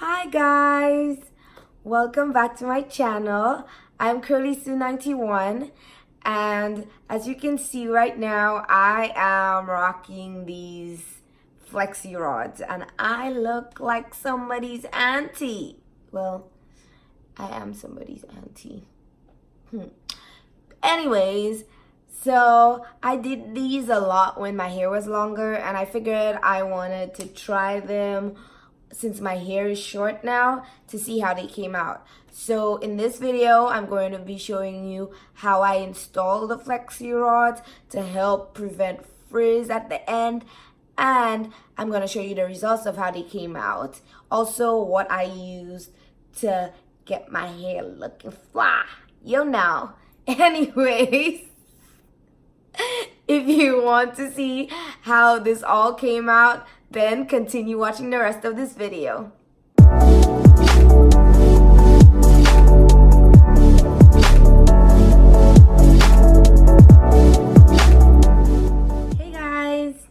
Hi guys, welcome back to my channel. I'm CurlySue91 and as you can see right now I am rocking these Flexi rods and I look like somebody's auntie. Well, I am somebody's auntie. Anyways, so I did these a lot when my hair was longer and I figured I wanted to try them since my hair is short now to see how they came out. So in this video, I'm going to be showing you how I install the Flexi rods to help prevent frizz at the end, and I'm going to show you the results of how they came out. Also, what I used to get my hair looking fly. You know. Anyways, if you want to see how this all came out, then continue watching the rest of this video. Hey guys!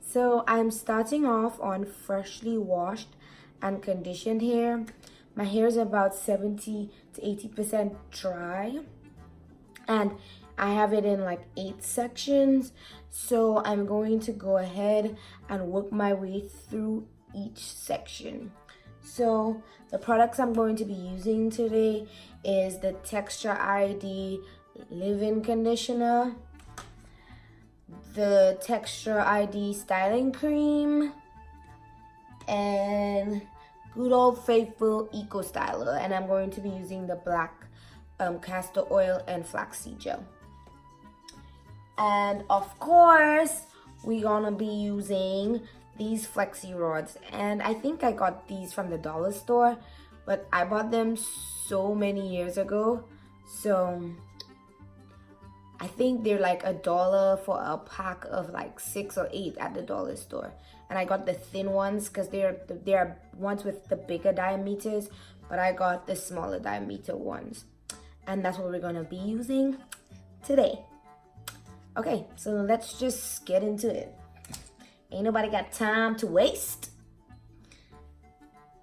So I'm starting off on freshly washed and conditioned hair. My hair is about 70 to 80% dry. And I have it in like 8 sections, so I'm going to go ahead and work my way through each section. So the products I'm going to be using today is the TextureID leave-in conditioner, the TextureID styling cream, and good old faithful eco styler, and I'm going to be using the black castor oil and flaxseed gel. And of course, we're gonna be using these Flexi rods. And I think I got these from the dollar store, but I bought them so many years ago. So I think they're like $1 for a pack of like 6 or 8 at the dollar store. And I got the thin ones because they're ones with the bigger diameters, but I got the smaller diameter ones. And that's what we're gonna be using today. Okay, so let's just get into it. Ain't nobody got time to waste.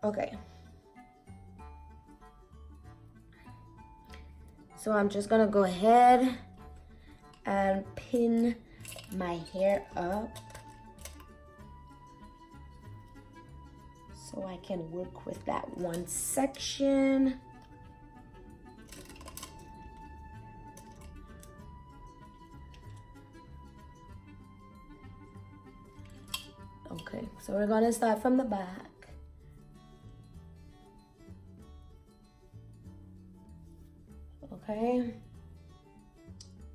Okay. So I'm just gonna go ahead and pin my hair up so I can work with that one section. Okay, so we're gonna start from the back. Okay,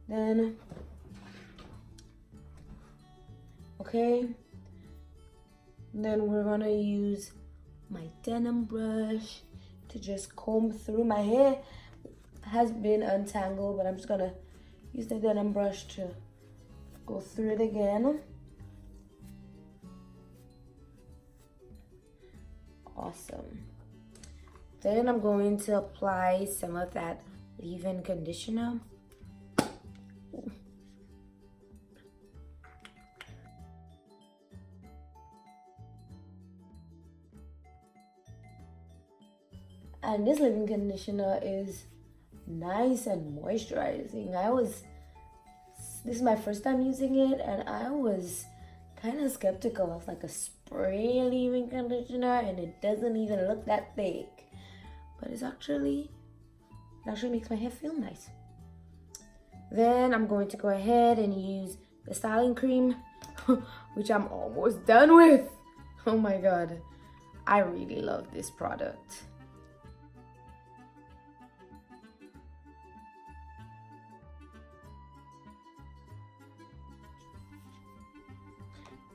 then, then we're gonna use my denim brush to just comb through. My hair has been untangled, but I'm just gonna use the denim brush to go through it again. Awesome. Then I'm going to apply some of that leave-in conditioner. And this leave-in conditioner is nice and moisturizing. This is my first time using it, and I was kind of skeptical of like a spray leave-in conditioner, and it doesn't even look that thick, but it actually makes my hair feel nice. Then I'm going to go ahead and use the styling cream, which I'm almost done with. Oh my god, I really love this product.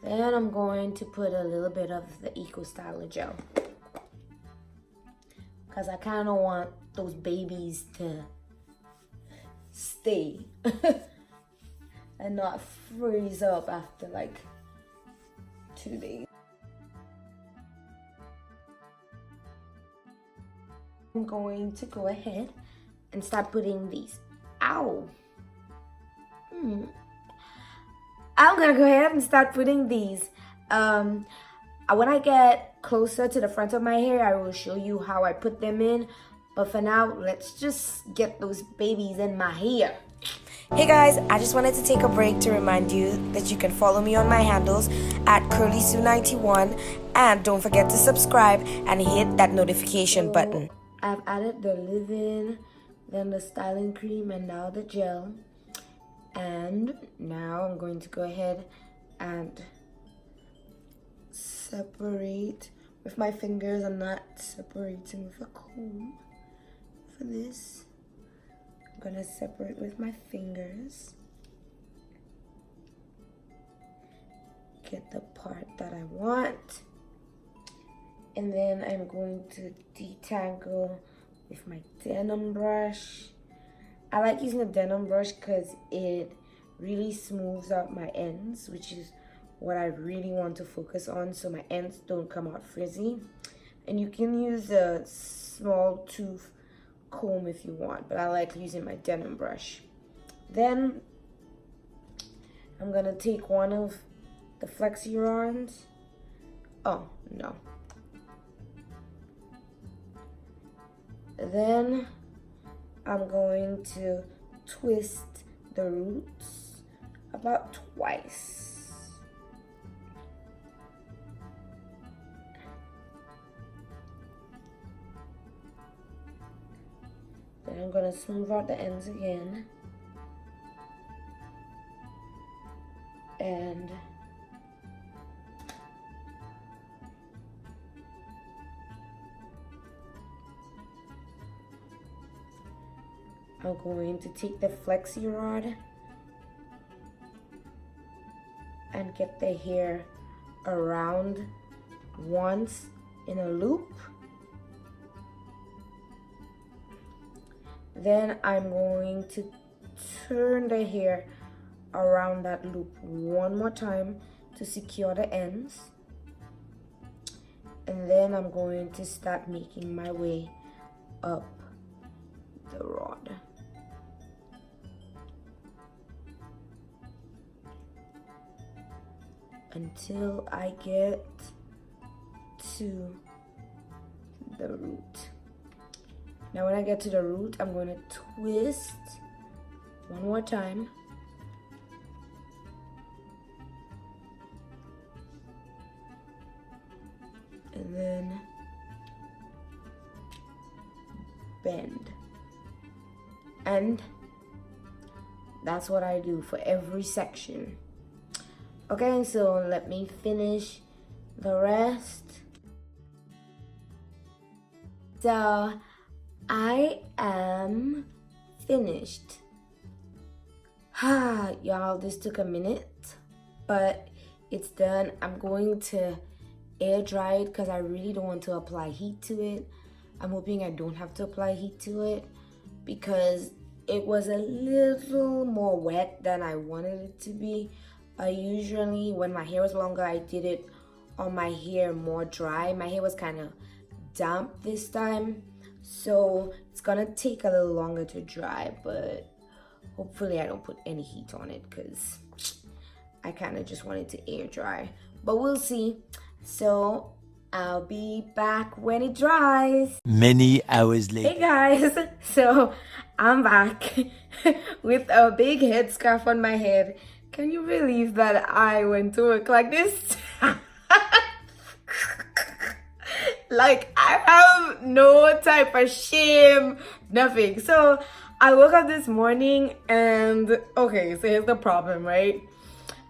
Then I'm going to put a little bit of the Eco Styler gel, because I kind of want those babies to stay and not freeze up after like 2 days. I'm going to go ahead and start putting these. Ow! I'm gonna go ahead and start putting these. When I get closer to the front of my hair, I will show you how I put them in. But for now, let's just get those babies in my hair. Hey guys, I just wanted to take a break to remind you that you can follow me on my handles at CurlySue91, and don't forget to subscribe and hit that notification button. I've added the leave-in, then the styling cream, and now the gel. And now I'm going to go ahead and separate with my fingers. I'm not separating with a comb for this. I'm gonna separate with my fingers. Get the part that I want. And then I'm going to detangle with my denim brush. I like using a denim brush because it really smooths out my ends, which is what I really want to focus on, so my ends don't come out frizzy. And you can use a small tooth comb if you want, but I like using my denim brush. Then I'm gonna take one of the Flexi rods. Oh no. Then I'm going to twist the roots about twice. Then I'm going to smooth out the ends again. And I'm going to take the Flexi rod and get the hair around once in a loop. Then I'm going to turn the hair around that loop one more time to secure the ends. And then I'm going to start making my way up the rod. Until I get to the root. Now when I get to the root, I'm going to twist one more time. And then bend. And that's what I do for every section. Okay, so let me finish the rest. So I am finished. Y'all, this took a minute, but it's done. I'm going to air dry it because I really don't want to apply heat to it. I'm hoping I don't have to apply heat to it because it was a little more wet than I wanted it to be. Usually when my hair was longer, I did it on my hair more dry. My hair was kind of damp this time, so it's gonna take a little longer to dry, but hopefully I don't put any heat on it because I kind of just wanted to air dry, but we'll see. So I'll be back when it dries. Many hours later. Hey guys, so I'm back with a big headscarf on my head. Can you believe that I went to work like this? Like, I have no type of shame, nothing. So I woke up this morning and, okay, so here's the problem, right?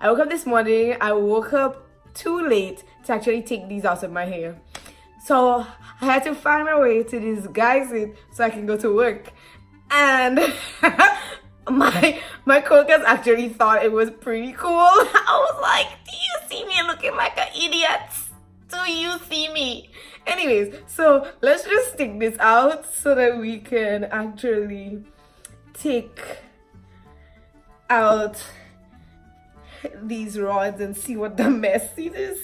I woke up this morning, I woke up too late to actually take these out of my hair. So I had to find my way to disguise it so I can go to work. And my coworkers actually thought it was pretty cool. I was like, do you see me looking like an idiot? Do you see me? Anyways, so let's just stick this out so that we can actually take out these rods and see what the mess it is.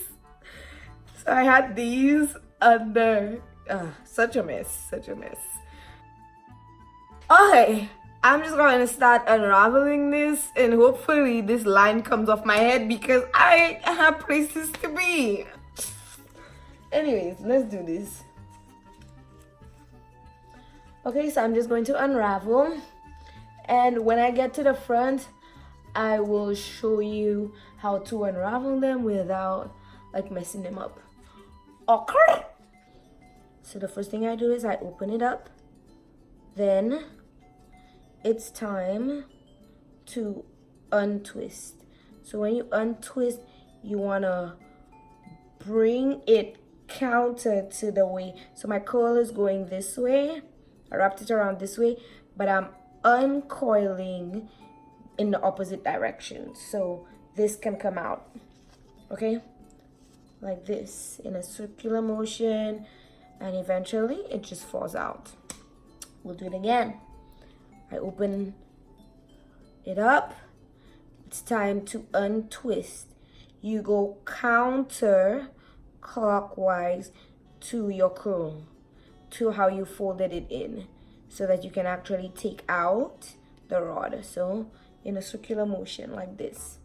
So I had these under, such a mess. Okay, I'm just going to start unraveling this and hopefully this line comes off my head because I have places to be. Anyways, let's do this. Okay, so I'm just going to unravel, and when I get to the front, I will show you how to unravel them without like messing them up. Okay. So the first thing I do is I open it up. Then it's time to untwist. So when you untwist, you wanna bring it counter to the way. So my coil is going this way. I wrapped it around this way, but I'm uncoiling in the opposite direction. So this can come out, okay? Like this, in a circular motion, and eventually it just falls out. We'll do it again. I open it up. It's time to untwist. You go counter clockwise to your curl, to how you folded it in, so that you can actually take out the rod. So in a circular motion like this.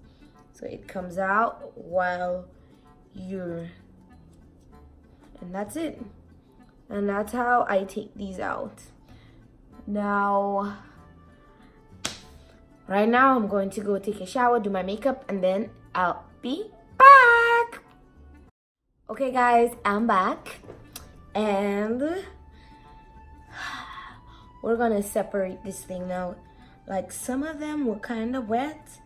So it comes out while you're, and that's it. And that's how I take these out. Now, right now I'm going to go take a shower, do my makeup, and then I'll be back. Okay guys, I'm back, and we're gonna separate this thing now. Like, some of them were kind of wet,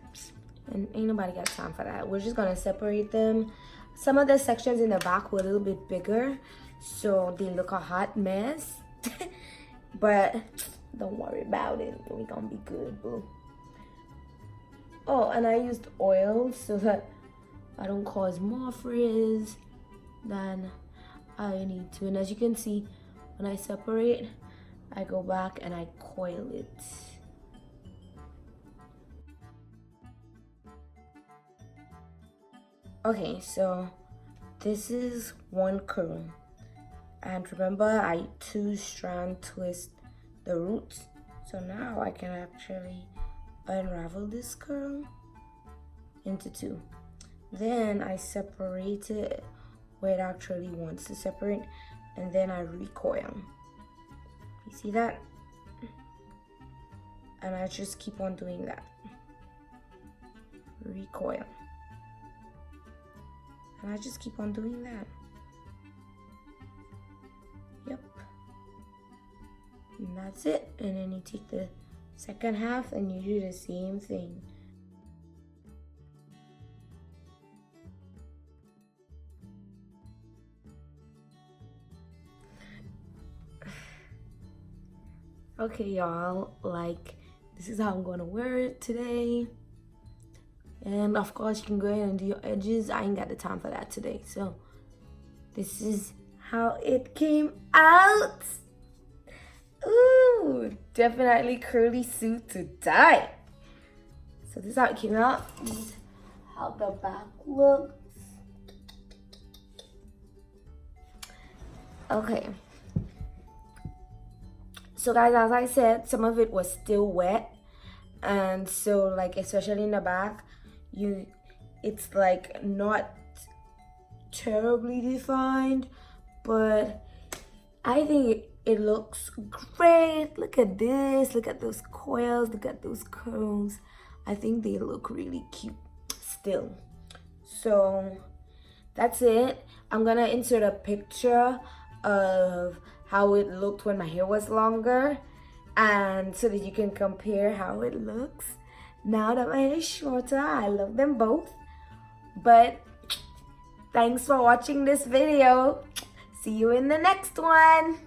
and ain't nobody got time for that. We're just gonna separate them. Some of the sections in the back were a little bit bigger, so they look a hot mess. But don't worry about it, we're gonna be good, boo. Oh, and I used oil so that I don't cause more frizz than I need to. And as you can see, when I separate, I go back and I coil it. Okay, so this is one curl. And remember, I 2-strand twist the roots. So now I can actually unravel this curl into 2. Then I separate it where it actually wants to separate, and then I recoil. You see that? And I just keep on doing that. Recoil. And I just keep on doing that. Yep. And that's it. And then you take the second half and you do the same thing. Okay, y'all, like, this is how I'm gonna wear it today. And of course, you can go ahead and do your edges. I ain't got the time for that today. So this is how it came out. Ooh, definitely curly suit to die. So this is how it came out. This is how the back looks. Okay. So guys, as I said, some of it was still wet. And so, like, especially in the back, it's like not terribly defined, but I think it looks great. Look at this, look at those coils, look at those curls. I think they look really cute still. So that's it. I'm gonna insert a picture of how it looked when my hair was longer, and so that you can compare how it looks now that my hair is shorter. I love them both. But thanks for watching this video. See you in the next one.